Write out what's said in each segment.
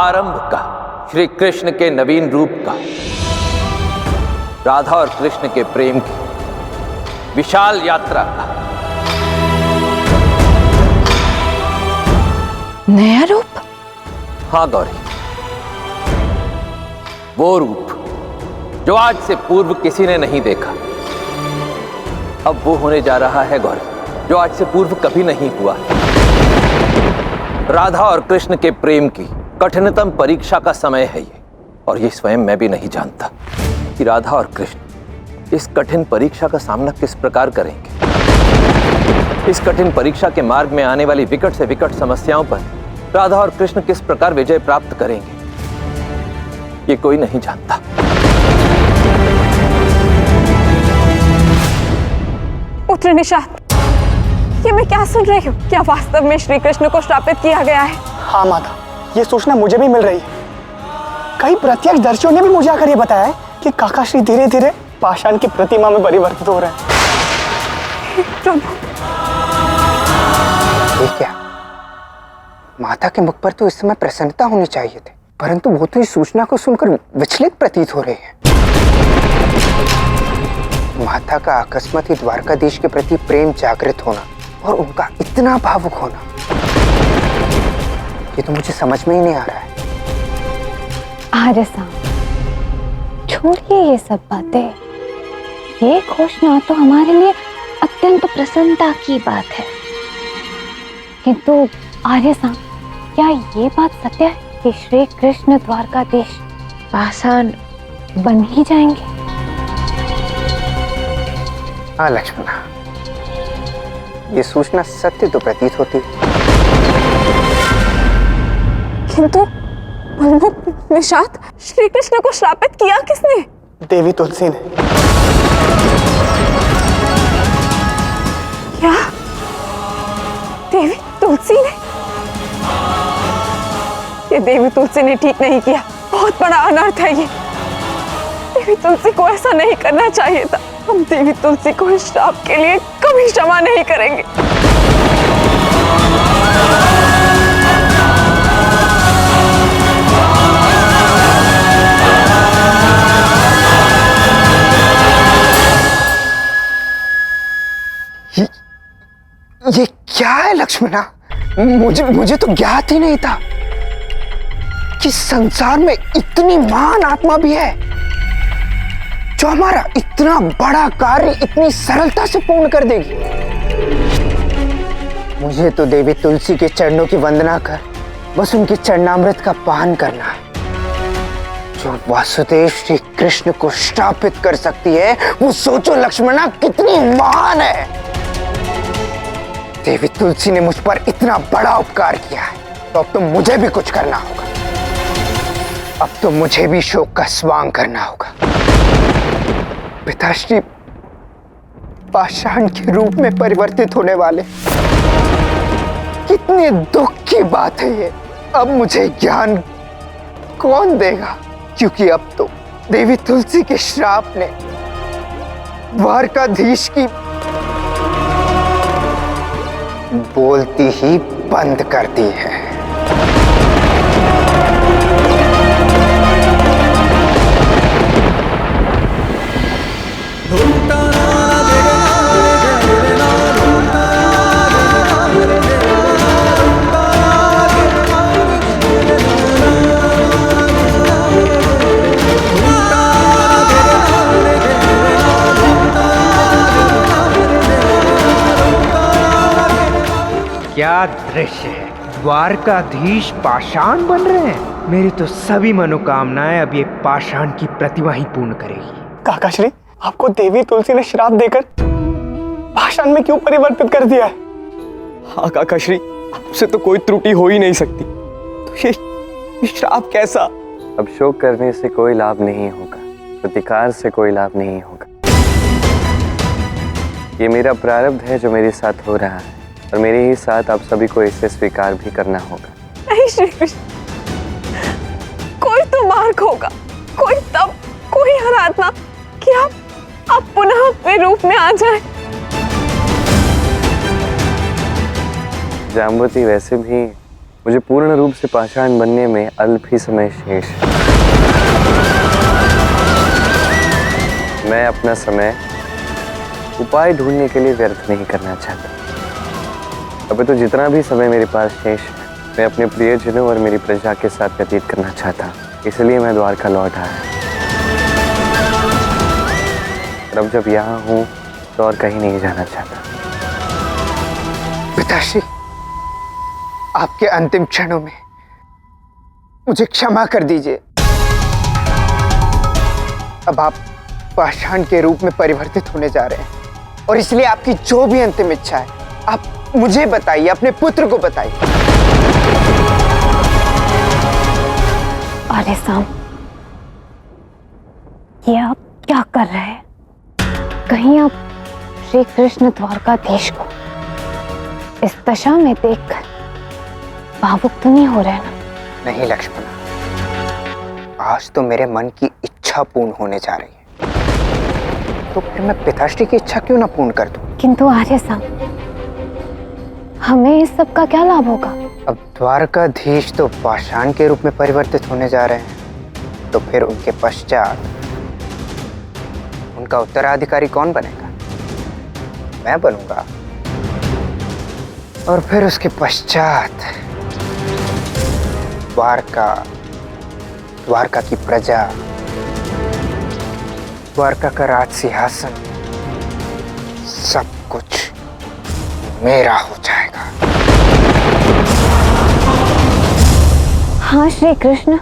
आरंभ का, श्री कृष्ण के नवीन रूप का, राधा और कृष्ण के प्रेम की विशाल यात्रा का। नया रूप? हाँ गौरी, वो रूप जो आज से पूर्व किसी ने नहीं देखा, अब वो होने जा रहा है गौरी, जो आज से पूर्व कभी नहीं हुआ। राधा और कृष्ण के प्रेम की कठिनतम परीक्षा का समय है ये, और ये स्वयं मैं भी नहीं जानता कि राधा और कृष्ण इस कठिन परीक्षा का सामना किस प्रकार करेंगे। इस कठिन परीक्षा के मार्ग में आने वाली विकट से विकट समस्याओं पर राधा और कृष्ण किस प्रकार विजय प्राप्त करेंगे, ये कोई नहीं जानता। पुत्र निषाद, ये मैं क्या सुन रही हूँ? क्या वास्तव में श्री कृष्ण को श्रापित किया गया है? हाँ माता, ये सूचना मुझे भी मिल रही है। कई प्रत्यक्षदर्शियों ने भी मुझे आकर ये बताया है कि काका श्री धीरे धीरे पाषाण की प्रतिमा में परिवर्तित हो रहे हैं। प्रभु, ये क्या? माता के मुख पर तो इस समय प्रसन्नता होनी चाहिए थी, परंतु वो तो इस सूचना को सुनकर विचलित प्रतीत हो रहे हैं। माता का अकस्मात ही द्वारकाधीश के प्रति प्रेम जागृत होना और उनका इतना भावुक होना, ये तो मुझे समझ में ही नहीं आ रहा है। आर्य साहब, छोड़िए ये सब बातें। ये घोषणा तो हमारे लिए अत्यंत प्रसन्नता की बात है, किंतु आर्य साहब, क्या ये बात सत्य है कि श्री कृष्ण द्वारकाधीश पाषाण बन ही जाएंगे? हाँ लक्ष्मणा, ये सूचना सत्य तो प्रतीत होती है। किंतु निषाद, श्री कृष्ण को श्रापित किया किसने? देवी तुलसी ने। क्या? देवी तुलसी ने? ये देवी तुलसी ने ठीक नहीं किया, बहुत बड़ा अनर्थ है ये। देवी तुलसी को ऐसा नहीं करना चाहिए था। हम देवी तुलसी को इस श्राप के लिए कभी क्षमा नहीं करेंगे। ये क्या है लक्ष्मणा? मुझे तो ज्ञात ही नहीं था कि संसार में इतनी महान आत्मा भी है जो हमारा इतना बड़ा कार्य इतनी सरलता से पूर्ण कर देगी। मुझे तो देवी तुलसी के चरणों की वंदना कर बस उनके चरणामृत का पान करना है। जो वासुदेव श्री कृष्ण को श्रापित कर सकती है, वो सोचो लक्ष्मणा कितनी महान है। देवी तुलसी ने मुझ पर इतना बड़ा उपकार किया है, तो अब तो मुझे भी कुछ करना होगा। अब तो मुझे भी शोक का स्वांग करना होगा। पिताश्री पाषाण के रूप में परिवर्तित होने वाले, कितने दुख की बात है ये। अब मुझे ज्ञान कौन देगा? क्योंकि अब तो देवी तुलसी के श्राप ने द्वारकाधीश की बोलती ही बंद कर दी है। क्या दृश्य है! द्वारकाधीश पाषाण बन रहे हैं। मेरी तो सभी मनोकामनाएं अब ये पाषाण की प्रतिमा ही पूर्ण करेगी। काकाश्री, आपको देवी तुलसी ने श्राप देकर पाषाण में क्यों परिवर्तित कर दिया है? हाँ काकाश्री, आपसे तो कोई त्रुटि हो ही नहीं सकती, तो ये श्राप कैसा? अब शोक करने से कोई लाभ नहीं होगा, प्रतिकार से कोई लाभ नहीं होगा। ये मेरा प्रारब्ध है जो मेरे साथ हो रहा है, और मेरे ही साथ आप सभी को इसे स्वीकार भी करना होगा। नहीं श्री कृष्ण, कोई तो मार्ग होगा, कोई तब, कोई आराधना कि आप पुनः अपने रूप में आ जाएं। जाम्बुवती, वैसे भी मुझे पूर्ण रूप से पाषाण बनने में अल्प ही समय शेष है। मैं अपना समय उपाय ढूंढने के लिए व्यर्थ नहीं करना चाहता। अभी तो जितना भी समय मेरे पास शेष है मैं अपने प्रियजनों और मेरी प्रजा के साथ व्यतीत करना चाहता, इसलिए मैं द्वारका लौट आया। और अब जब यहाँ हूँ तो और कहीं नहीं जाना चाहता। पिताश्री, आपके अंतिम क्षणों में मुझे क्षमा कर दीजिए। अब आप पाषाण के रूप में परिवर्तित होने जा रहे हैं और इसलिए आपकी जो भी अंतिम इच्छा है आप मुझे बताइए, अपने पुत्र को बताइए। अरे साम, ये आप क्या कर रहे हैं? कहीं आप श्री कृष्ण द्वारकाधीश को इस दशा में देखकर भावुक तो नहीं हो रहे ना? नहीं लक्ष्मण, आज तो मेरे मन की इच्छा पूर्ण होने जा रही है, तो फिर मैं पिताश्री की इच्छा क्यों ना पूर्ण कर दूं? किंतु आर्य साम, हमें इस सब का क्या लाभ होगा? अब द्वारकाधीश तो पाषाण के रूप में परिवर्तित होने जा रहे हैं, तो फिर उनके पश्चात उनका उत्तराधिकारी कौन बनेगा? मैं बनूंगा। और फिर उसके पश्चात द्वारका की प्रजा, द्वारका का राज सिंहासन, सब कुछ मेरा हो जाएगा। हाँ श्री कृष्ण,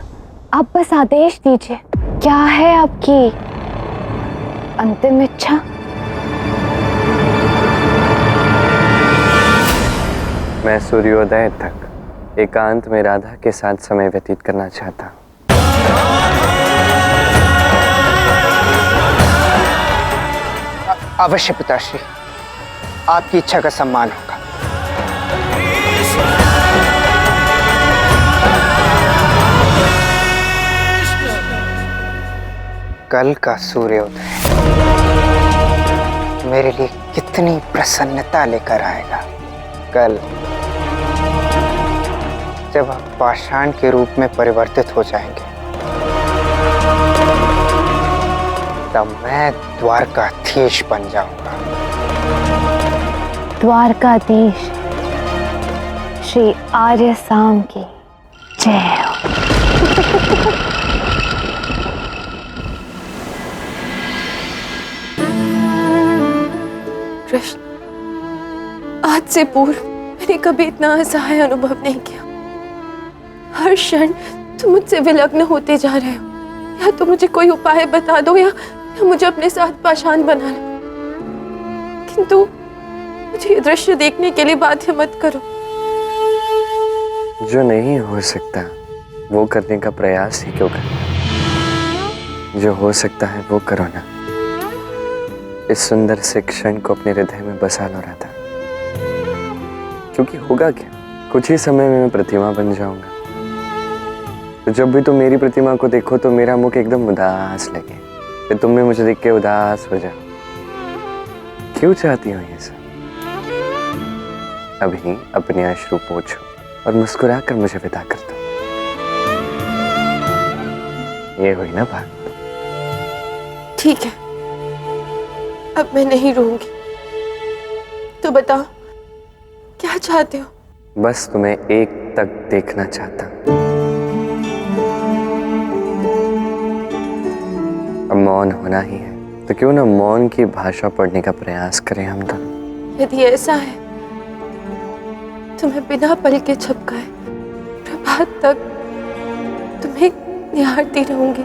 आप बस आदेश दीजिए, क्या है आपकी अंतिम इच्छा? मैं सूर्योदय तक एकांत में राधा के साथ समय व्यतीत करना चाहता हूँ। अवश्य पिताश्री, आपकी इच्छा का सम्मान होगा। कल का सूर्योदय मेरे लिए कितनी प्रसन्नता लेकर आएगा। कल जब आप पाषाण के रूप में परिवर्तित हो जाएंगे, तब मैं द्वारकाधीश बन जाऊंगा। द्वारकाधीश श्री आर्य साम की जय हो। कृष्ण, आज से पूर्व मैंने कभी इतना असहाय अनुभव नहीं किया। हर क्षण तुम मुझसे विलग्न होते जा रहे हो। या तो मुझे कोई उपाय बता दो या मुझे अपने साथ पाषाण बना लो, किंतु मुझे ये दृश्य देखने के लिए बाध्य मत करो। जो नहीं हो सकता वो करने का प्रयास ही क्यों करना? जो हो सकता है वो करो ना। इस सुंदर से क्षण को अपने हृदय में बसा लो राधा, क्योंकि होगा क्या, कुछ ही समय में मैं प्रतिमा बन जाऊंगा। तो जब भी तुम मेरी प्रतिमा को देखो तो मेरा मुख एकदम उदास लगे, फिर तुम भी मुझे देख के उदास हो जाओ। क्यों चाहती हो ये सब? अभी अपने अश्रु पोंछो और मुस्कुरा कर मुझे विदा कर दो। ये हुई ना बात? ठीक है, अब मैं नहीं रोऊंगी। तो बताओ क्या चाहते हो? बस तुम्हें एक तक देखना चाहता। अब मौन होना ही है, तो क्यों ना मौन की भाषा पढ़ने का प्रयास करें हम दोनों। यदि ऐसा है तो मैं बिना पल के झपकाए प्रभात तक तुम्हें निहारती रहूंगी।